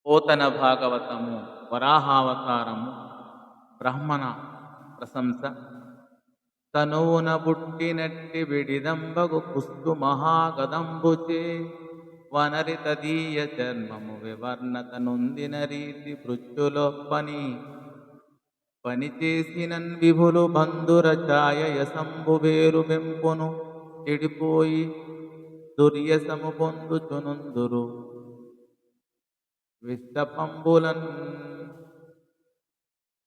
పోతన భాగవతము వరాహావతారము బ్రహ్మణ ప్రశంస తనువున బుట్టినట్టి విడిదంబగు కుస్తు మహాగదంబుచే వనరి తదీయ చర్మము వివర్ణత నొందిన రీతి పృచ్చులొప్పని పనిచేసినన్ విభులు బంధుర ఛాయయ సంభు వేరు వెంపును చెడిపోయి దుర్యసము పొందుచునుందురు విష్టపంబులన్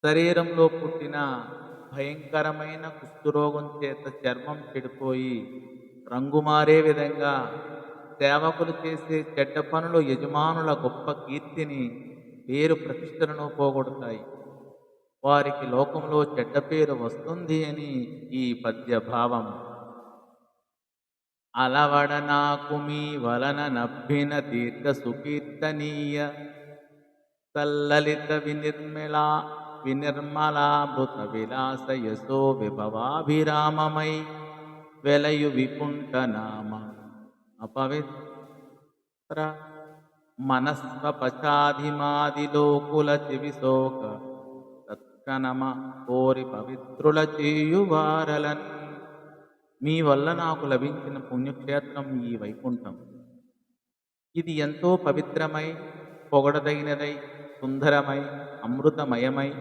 శరీరంలో పుట్టిన భయంకరమైన కుష్ఠరోగం చేత చర్మం చెడిపోయి రంగు మారే విధంగా సేవకులు చేసే చెడ్డ పనులు యజమానుల గొప్ప కీర్తిని పేరు ప్రతిష్టలను పోగొడతాయి. వారికి లోకంలో చెడ్డ పేరు వస్తుంది అని ఈ పద్య భావం. అలవడ నాకు మీ వలన నవ్విన దీర్ఘ సుకీర్తనీయ సల్లలిత వినిర్మలామృత విలాస యశో విభవాభిరామమై వెలయు వికుంఠ నామ అపవిత్ర మనస్వపచాధిమాదిలోకుల చివిశోక తత్కనమ కోరి పవిత్రుల చేయువారలన్. మీ వల్ల నాకు లభించిన పుణ్యక్షేత్రం ఈ వైకుంఠం. ఇది ఎంతో పవిత్రమై పొగడదగినదై సుందరమై అమృతమయమై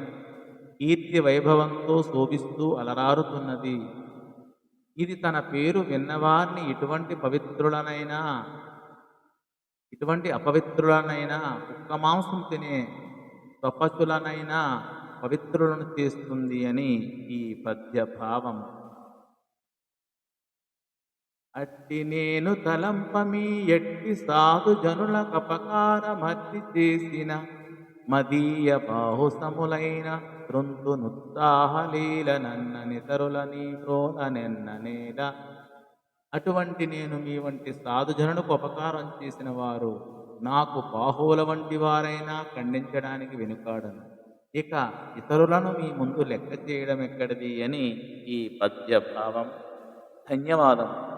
కీర్తి వైభవంతో శోభిస్తూ అలరారుతున్నది. ఇది తన పేరు విన్నవారిని ఇటువంటి అపవిత్రులనైనా కుక్క మాంసం తినే స్వపశులనైనా పవిత్రులను చేస్తుంది అని ఈ పద్య భావం. అట్టి నేను తలంపమీ ఎట్టి సాధు జనుల కపకారమర్తి చేసిన మదీయ బాహుసములైన తృంతునుత్సాహలీల నన్ననితరులని ప్రోలనెన్ననేల. అటువంటి నేను మీ వంటి సాధుజనులకు ఉపకారం చేసిన వారు నాకు బాహువుల వంటి వారైనా ఖండించడానికి వెనుకాడను. ఇక ఇతరులను మీ ముందు లెక్క చేయడం ఎక్కడిది అని ఈ పద్య భావం. ధన్యవాదం.